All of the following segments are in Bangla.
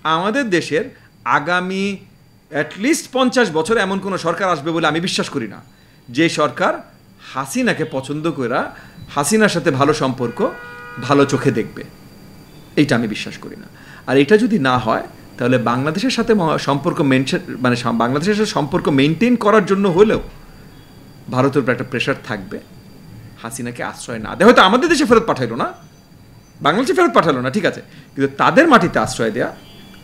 আমাদের দেশের আগামী অ্যাটলিস্ট 50 বছর এমন কোনো সরকার আসবে বলে আমি বিশ্বাস করি না, যে সরকার হাসিনাকে পছন্দ করে হাসিনার সাথে ভালো সম্পর্ক ভালো চোখে দেখবে, এইটা আমি বিশ্বাস করি না। আর এটা যদি না হয় তাহলে বাংলাদেশের সাথে সম্পর্ক বাংলাদেশের সাথে সম্পর্ক মেনটেন করার জন্য হলেও ভারতের উপর একটা প্রেশার থাকবে হাসিনাকে আশ্রয় না দেয়। হয়তো আমাদের দেশে ফেরত পাঠাইলো না, বাংলাদেশে ফেরত পাঠালো না, ঠিক আছে, কিন্তু তাদের মাটিতে আশ্রয় দেয়া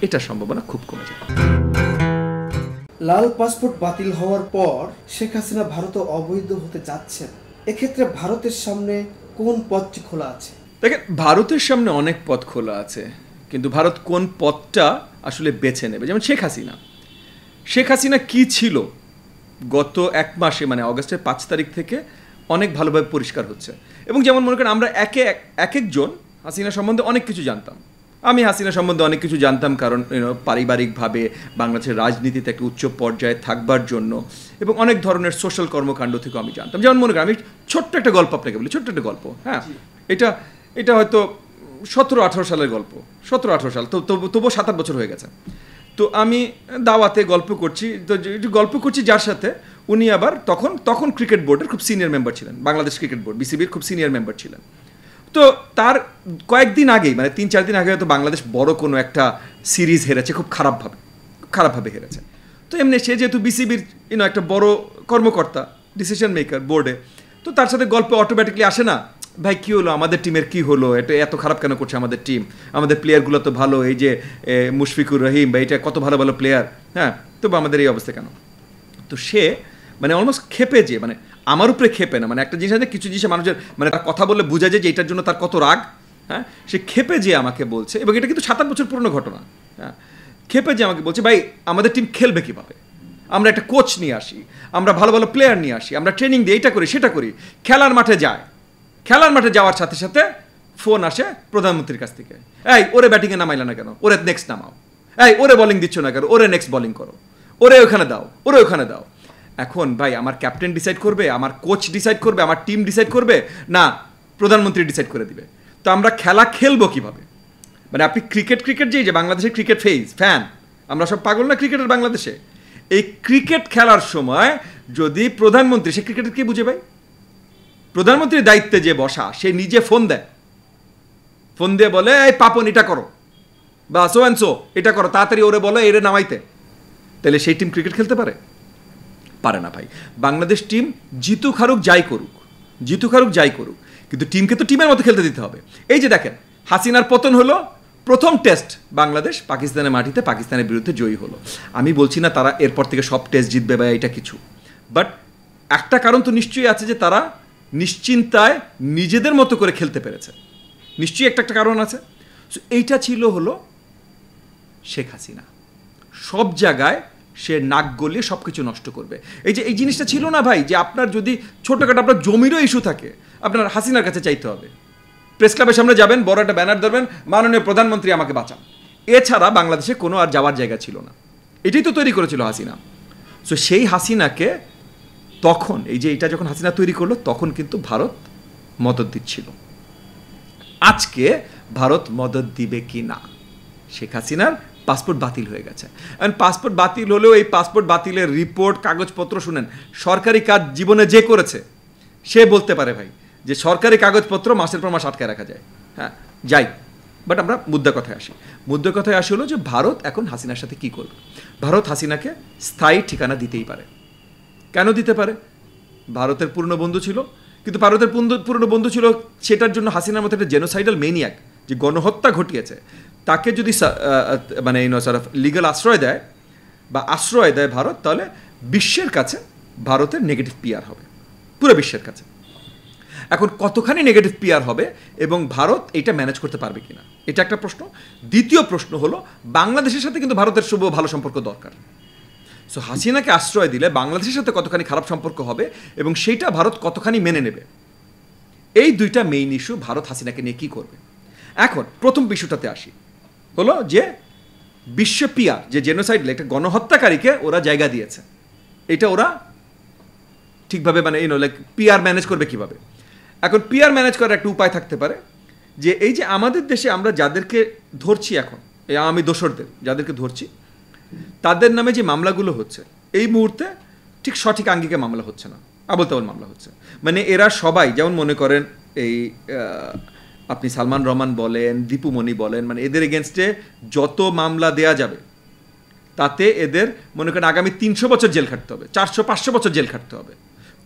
এটা সম্ভাবনা খুব কমে যায়। লাল পাসপোর্ট বাতিল হওয়ার পর শেখ হাসিনা ভারতে অবৈধ হতে যাচ্ছেন, এক্ষেত্রে ভারতের সামনে কোন পথটি খোলা আছে? দেখেন, ভারতের সামনে অনেক পথ খোলা আছে, কিন্তু ভারত কোন পথটা আসলে বেছে নেবে। যেমন শেখ হাসিনা কি ছিল গত 1 মাসে, মানে অগস্টের 5 তারিখ থেকে অনেক ভালোভাবে পরিষ্কার হচ্ছে। এবং যেমন মনে করেন আমরা একজন হাসিনা সম্বন্ধে অনেক কিছু জানতাম। আমি হাসিনা সম্বন্ধে অনেক কিছু জানতাম কারণ পারিবারিকভাবে বাংলাদেশের রাজনীতিতে একটা উচ্চ পর্যায়ে থাকবার জন্য এবং অনেক ধরনের সোশ্যাল কর্মকাণ্ড থেকেও আমি জানতাম। যেমন মনে করেন আমি ছোট্ট একটা গল্প আপনাকে বলি, ছোট্ট একটা গল্প, হ্যাঁ, এটা হয়তো 17-18 সালের গল্প, 17-18 সাল, তবুও 7-8 বছর হয়ে গেছে। তো আমি দাওয়াতে গল্প করছি যার সাথে উনি আবার তখন ক্রিকেট বোর্ডের খুব সিনিয়র মেম্বার ছিলেন, বাংলাদেশ ক্রিকেট বোর্ড বিসিবির খুব সিনিয়র মেম্বার ছিলেন। তো তার কয়েকদিন আগেই, মানে 3-4 দিন আগে হয়তো বাংলাদেশ বড় কোনো একটা সিরিজ হেরেছে, খুব খারাপভাবে হেরেছে। তো এমনি সে যেহেতু বিসিবির একটা বড় কর্মকর্তা, ডিসিশন মেকার বোর্ডে, তো তার সাথে গল্পে অটোমেটিকলি আসে না, ভাই কী হলো, আমাদের টিমের কী হলো, এটা এত খারাপ কেন করছে আমাদের টিম, আমাদের প্লেয়ারগুলো তো ভালো, এই যে মুশফিকুর রহিম বা এটা কত ভালো ভালো প্লেয়ার, হ্যাঁ, তবু আমাদের এই অবস্থা কেন? তো সে মানে অলমোস্ট খেপে, যে মানে আমার উপরে খেপে না, মানে একটা জিনিস আছে কিছু জিনিস মানুষের মানে তার কথা বললে বোঝা যায় যে এটার জন্য তার কত রাগ, হ্যাঁ, সে খেপে যে আমাকে বলছে, এবং এটা কিন্তু 7-8 বছর পুরনো ঘটনা, হ্যাঁ, খেপে যে আমাকে বলছে, ভাই আমাদের টিম খেলবে কীভাবে, আমরা একটা কোচ নিয়ে আসি, আমরা ভালো ভালো প্লেয়ার নিয়ে আসি, আমরা ট্রেনিং দিই, এটা করি সেটা করি, খেলার মাঠে যাওয়ার সাথে সাথে ফোন আসে প্রধানমন্ত্রীর কাছ থেকে, এই ওরে ব্যাটিংয়ে নামাইলে না কেন, ওরে নেক্সট নামাও, এই ওরে বলিং দিচ্ছ না কেন, ওরে নেক্সট বলিং করো, ওরে ওখানে দাও। এখন ভাই আমার ক্যাপ্টেন ডিসাইড করবে, আমার কোচ ডিসাইড করবে, আমার টিম ডিসাইড করবে, না প্রধানমন্ত্রী ডিসাইড করে দিবে? তো আমরা খেলা খেলবো কিভাবে? মানে আপনি ক্রিকেট যে বাংলাদেশের ক্রিকেট ফ্যান, আমরা সব পাগল না ক্রিকেটের বাংলাদেশে? এই ক্রিকেট খেলার সময় যদি প্রধানমন্ত্রী, সে ক্রিকেটের কি বুঝে ভাই? প্রধানমন্ত্রীর দায়িত্বে যে বসা, সে নিজে ফোন দিয়ে বলে, এই পাপন এটা করো, বা সো অ্যান্ড সো এটা করো, তাড়াতাড়ি ওরে বলো এরে নামাইতে, তাহলে সেই টিম ক্রিকেট খেলতে পারে না ভাই। বাংলাদেশ টিম জিতুক হারুক যাই করুক, কিন্তু টিমকে তো টিমের মতো খেলতে দিতে হবে। এই যে দেখেন, হাসিনার পতন হলো, প্রথম টেস্ট বাংলাদেশ পাকিস্তানের মাটিতে পাকিস্তানের বিরুদ্ধে জয়ী হলো। আমি বলছি না তারা এরপর থেকে সব টেস্ট জিতবে বা এটা কিছু, বাট একটা কারণ তো নিশ্চয়ই আছে যে তারা নিশ্চিন্তায় নিজেদের মতো করে খেলতে পেরেছে, নিশ্চয়ই একটা কারণ আছে। এইটা ছিল হলো শেখ হাসিনা, সব জায়গায় সে নাক গলিয়ে সব কিছু নষ্ট করবে। এই জিনিসটা ছিল না ভাই, যে আপনার যদি ছোটোখাটো আপনার জমিরও ইস্যু থাকে, আপনার হাসিনার কাছে চাইতে হবে, প্রেস ক্লাবের সামনে যাবেন, বড় একটা ব্যানার ধরবেন, মাননীয় প্রধানমন্ত্রী আমাকে বাঁচান, এছাড়া বাংলাদেশে কোনো আর যাওয়ার জায়গা ছিল না। এটাই তো তৈরি করেছিল হাসিনা। সো সেই হাসিনাকে তখন এটা যখন হাসিনা তৈরি করলো, তখন কিন্তু ভারত মদদ দিচ্ছিল। আজকে ভারত মদদ দিবে কি না? শেখ হাসিনার পাসপোর্ট বাতিল হয়ে গেছে, এবং পাসপোর্ট বাতিল হলেও এই পাসপোর্ট বাতিলের রিপোর্ট কাগজপত্র শুনেন, সরকারি কাজ জীবনে যে করেছে সে বলতে পারে ভাই যে সরকারি কাগজপত্র মাসের পর মাস আটকায় রাখা যায়, হ্যাঁ যাই, বাট আমরা মুদ্রা কথায় আসি হলো যে ভারত এখন হাসিনার সাথে কি করবে। ভারত হাসিনাকে স্থায়ী ঠিকানা দিতেই পারে। কেন দিতে পারে? ভারতের পুরনো বন্ধু ছিল, কিন্তু ভারতের পুরনো বন্ধু ছিল সেটার জন্য হাসিনার মতো একটা জেনোসাইডাল মেনিয়াক যে গণহত্যা ঘটিয়েছে, তাকে যদি মানে লিগাল আশ্রয় দেয় ভারত, তাহলে বিশ্বের কাছে ভারতের নেগেটিভ পিআর হবে, পুরো বিশ্বের কাছে। এখন কতখানি নেগেটিভ পিআর হবে এবং ভারত এটা ম্যানেজ করতে পারবে কিনা, এটা একটা প্রশ্ন। দ্বিতীয় প্রশ্ন হলো বাংলাদেশের সাথে কিন্তু ভারতের শুভ ভালো সম্পর্ক দরকার। সো হাসিনাকে আশ্রয় দিলে বাংলাদেশের সাথে কতখানি খারাপ সম্পর্ক হবে এবং সেইটা ভারত কতখানি মেনে নেবে, এই দুইটা মেইন ইস্যু। ভারত হাসিনাকে নিয়ে কী করবে? এখন প্রথম বিষয়টাতে আসি, হলো যে বিশ্ব পিআর, যে জেনোসাইড একটা গণহত্যাকারীকে ওরা জায়গা দিয়েছে, এটা ওরা ঠিকভাবে মানে লাইক পিআর ম্যানেজ করবে কিভাবে? এখন পিআর ম্যানেজ করার একটা উপায় থাকতে পারে যে এই যে আমাদের দেশে আমরা যাদেরকে ধরছি এখন, এই আমি দোসরদের যাদেরকে ধরছি তাদের নামে যে মামলাগুলো হচ্ছে এই মুহূর্তে ঠিক সঠিক আঙ্গিকে মামলা হচ্ছে না, আবল তাবল মামলা হচ্ছে। মানে এরা সবাই যেমন মনে করেন এই আপনি সালমান রহমান বলেন, দীপুমণি বলেন, মানে এদের এগেনস্টে যত মামলা দেয়া যাবে তাতে এদের মনে করেন আগামী 300 বছর জেল খাটতে হবে, 400-500 বছর জেল খাটতে হবে,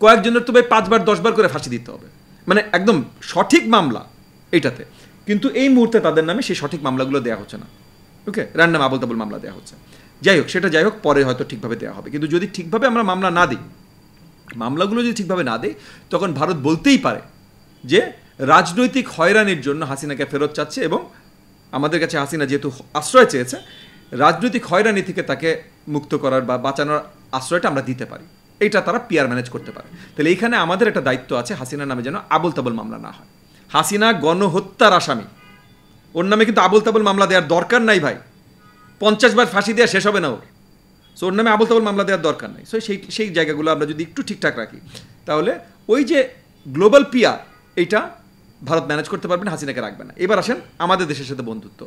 কয়েকজনের তো ভাই 5 বার 10 বার করে ফাঁসি দিতে হবে, মানে একদম সঠিক মামলা এইটাতে। কিন্তু এই মুহূর্তে তাদের নামে সেই সঠিক মামলাগুলো দেওয়া হচ্ছে না, ওকে, র্যান্ডম আবল তাবল মামলা দেওয়া হচ্ছে। যাই হোক, সেটা যাই হোক, পরে হয়তো ঠিকভাবে দেওয়া হবে। কিন্তু যদি ঠিকভাবে আমরা মামলা না দিই, মামলাগুলো যদি ঠিকভাবে না দেয়, তখন ভারত বলতেই পারে যে রাজনৈতিক হয়রানির জন্য হাসিনাকে ফেরত চাচ্ছে, এবং আমাদের কাছে হাসিনা যেহেতু আশ্রয় চেয়েছে, রাজনৈতিক হয়রানি থেকে তাকে মুক্ত করার বা বাঁচানোর আশ্রয়টা আমরা দিতে পারি, এইটা তারা পিয়ার ম্যানেজ করতে পারে। তাহলে এইখানে আমাদের একটা দায়িত্ব আছে, হাসিনার নামে যেন আবল তাবল মামলা না হয়। হাসিনা গণহত্যার আসামি, ওর নামে কিন্তু আবল তাবল মামলা দেওয়ার দরকার নাই ভাই, 50 বার ফাঁসি দেওয়া শেষ হবে না ওর। সো ওর নামে আবল তাবল মামলা দেওয়ার দরকার নাই। সো সেই জায়গাগুলো আমরা যদি একটু ঠিকঠাক রাখি, তাহলে ওই যে গ্লোবাল পিয়ার এইটা ভারত ম্যানেজ করতে পারবে না, হাসিনাকে রাখবে না। এবার আসেন আমাদের দেশের সাথে বন্ধুত্ব।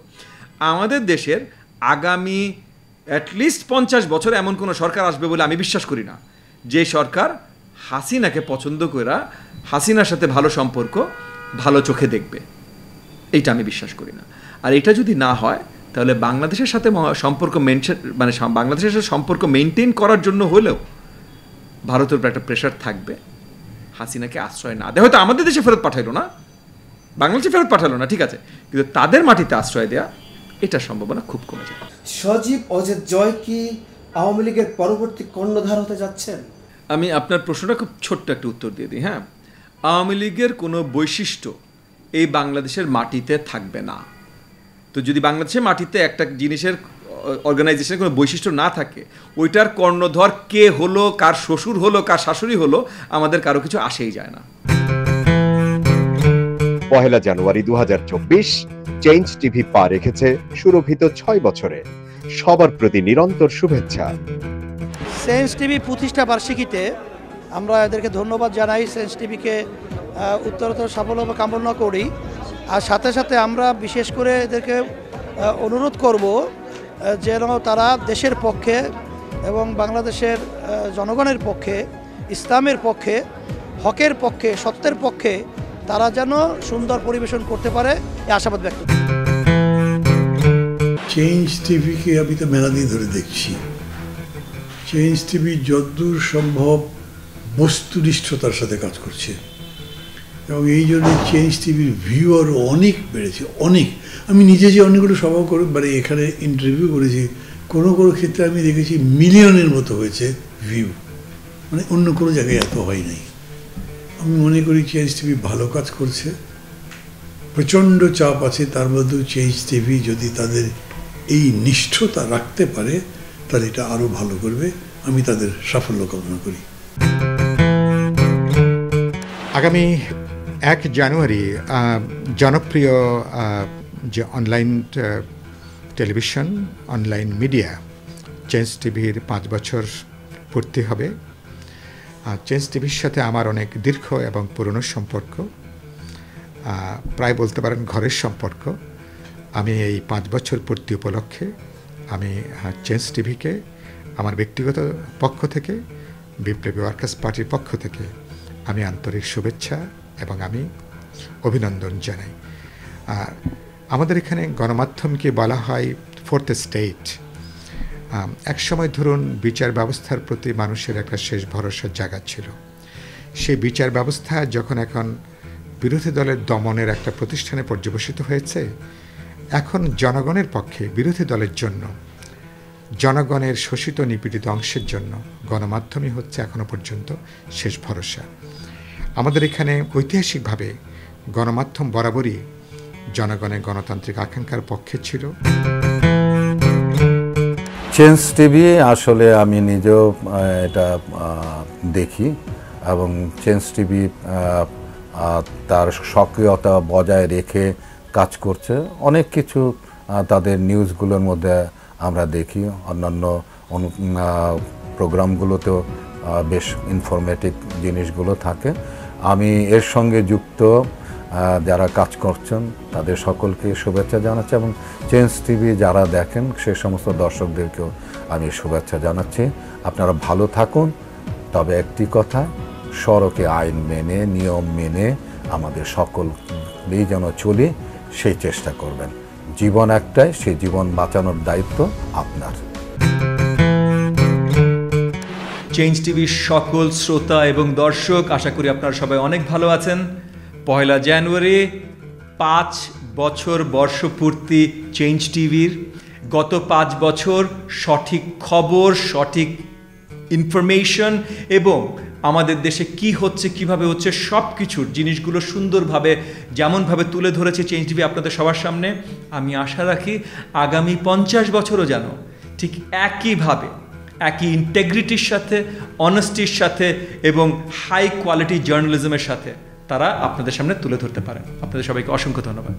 আমাদের দেশের আগামী অ্যাটলিস্ট 50 বছর এমন কোনো সরকার আসবে বলে আমি বিশ্বাস করি না, যে সরকার হাসিনাকে পছন্দ করে হাসিনার সাথে ভালো সম্পর্ক ভালো চোখে দেখবে, এইটা আমি বিশ্বাস করি না। আর এটা যদি না হয়, তাহলে বাংলাদেশের সাথে সম্পর্ক মানে বাংলাদেশের সাথে সম্পর্ক মেনটেন করার জন্য হলেও ভারতের উপর একটা প্রেশার থাকবে হাসিনাকে আশ্রয় না দেয়। হয়তো আমাদের দেশে ফেরত পাঠাইলো না, বাংলাদেশে ফেরত পাঠালো না, ঠিক আছে, কিন্তু তাদের মাটিতে আশ্রয় দেয়া, এটার সম্ভাবনা খুব কমে যায়। সজীব অজেদ জয় কি আওয়ামী লীগের পরবর্তী কর্ণধার হতে যাচ্ছেন? আমি আপনার প্রশ্নটা খুব ছোট্ট একটা উত্তর দিয়ে দিই। হ্যাঁ, আওয়ামী লীগের কোনো বৈশিষ্ট্য এই বাংলাদেশের মাটিতে থাকবে না। তো যদি বাংলাদেশের মাটিতে একটা জিনিসের অর্গানাইজেশনের কোনো বৈশিষ্ট্য না থাকে, ওইটার কর্ণধর কে হলো, কার শ্বশুর হলো, কার শাশুড়ি হলো, আমাদের কারো কিছু আসেই যায় না। 1 জানুয়ারি 2024 চেঞ্জ টিভি পা রেখেছে সুরভিত 6 বছরে। সবার প্রতি নিরন্তর শুভেচ্ছা। চেঞ্জ টিভি প্রতিষ্ঠা বার্ষিকীতে আমরা এদেরকে ধন্যবাদ জানাই, চেঞ্জ টিভিকে উত্তরোত্তর সাফল্য কামনা করি। আর সাথে সাথে আমরা বিশেষ করে এদেরকে অনুরোধ করব যেন তারা দেশের পক্ষে এবং বাংলাদেশের জনগণের পক্ষে, ইসলামের পক্ষে, হকের পক্ষে, সত্যের পক্ষে তারা যেন সুন্দর পরিবেশন করতে পারে, এই আশাবাদ ব্যক্ত করি। চেঞ্জ টিভিকে আমি তো মেলা দিয়ে ধরে দেখছি। চেঞ্জ টিভি যতদূর সম্ভব বস্তুনিষ্ঠতার সাথে কাজ করছে, এবং এই জন্য চেঞ্জ টিভির ভিউ আরও অনেক বেড়েছে, অনেক। আমি নিজে যে অনেকগুলো সভা করে মানে এখানে ইন্টারভিউ করেছি, কোনো কোনো ক্ষেত্রে আমি দেখেছি মিলিয়নের মতো হয়েছে ভিউ, মানে অন্য কোনো জায়গায় এত হয় নাই। আমি মনে করি চেঞ্জ টিভি ভালো কাজ করছে, প্রচণ্ড চাপ আছে, তার মধ্যেও চেঞ্জ টিভি যদি তাদের এই নিষ্ঠতা রাখতে পারে, তাহলে এটা আরও ভালো করবে। আমি তাদের সাফল্য কামনা করি। আগামী 1 জানুয়ারি জনপ্রিয় যে online television, online media change টিভির 5 বছর পূর্তি হবে। চেঞ্জ টিভির সাথে আমার অনেক দীর্ঘ এবং পুরনো সম্পর্ক, প্রায় বলতে পারেন ঘরের সম্পর্ক। আমি এই 5 বছর পূর্তি উপলক্ষে আমি চেঞ্জ টিভিকে আমার ব্যক্তিগত পক্ষ থেকে, বিপ্লবী ওয়ার্কার্স পার্টির পক্ষ থেকে আমি আন্তরিক শুভেচ্ছা এবং আমি অভিনন্দন জানাই। আমাদের এখানে গণমাধ্যমকে বলা হয় 4th স্টেট। একসময় ধরুন বিচার ব্যবস্থার প্রতি মানুষের একটা শেষ ভরসার জায়গা ছিল। সেই বিচার ব্যবস্থা যখন এখন বিরোধী দলের দমনের একটা প্রতিষ্ঠানে পর্যবসিত হয়েছে, এখন জনগণের পক্ষে, বিরোধী দলের জন্য, জনগণের শোষিত নিপীড়িত অংশের জন্য গণমাধ্যমই হচ্ছে এখনো পর্যন্ত শেষ ভরসা। আমাদের এখানে ঐতিহাসিকভাবে গণমাধ্যম বরাবরই জনগণের গণতান্ত্রিক আকাঙ্ক্ষার পক্ষে ছিল। চেঞ্জ টিভি আসলে আমি নিজেও এটা দেখি, এবং চেঞ্জ টিভি তার সক্রিয়তা বজায় রেখে কাজ করছে। অনেক কিছু তাদের নিউজগুলোর মধ্যে আমরা দেখি, অন্যান্য প্রোগ্রামগুলোতেও বেশ ইনফরমেটিভ জিনিসগুলো থাকে। আমি এর সঙ্গে যুক্ত যারা কাজ করছেন তাদের সকলকে শুভেচ্ছা জানাচ্ছি, এবং চেঞ্জ টিভি যারা দেখেন সে সমস্ত দর্শকদেরকেও আমি শুভেচ্ছা জানাচ্ছি। আপনারা ভালো থাকুন, তবে একটি কথা, সড়কে আইন মেনে নিয়ম মেনে আমাদের সকলেই যেন চলি সেই চেষ্টা করবেন। জীবন একটাই, সেই জীবন বাঁচানোর দায়িত্ব আপনার। চেঞ্জ টিভির সকল শ্রোতা এবং দর্শক, আশা করি আপনারা সবাই অনেক ভালো আছেন। 1 জানুয়ারি 5 বছর বর্ষপূর্তি চেঞ্জ টিভির। গত 5 বছর সঠিক খবর, সঠিক ইনফরমেশন এবং আমাদের দেশে কি হচ্ছে, কিভাবে হচ্ছে, সব কিছুর জিনিসগুলো সুন্দরভাবে যেমনভাবে তুলে ধরেছে চেঞ্জ টিভি আপনাদের সবার সামনে। আমি আশা রাখি আগামী 50 বছরও যেন ঠিক একইভাবে, একই ইন্টেগ্রিটির সাথে, অনেস্টির সাথে এবং হাই কোয়ালিটি জার্নালিজমের সাথে তারা আপনাদের সামনে তুলে ধরতে পারেন। আপনাদের সবাইকে অসংখ্য ধন্যবাদ।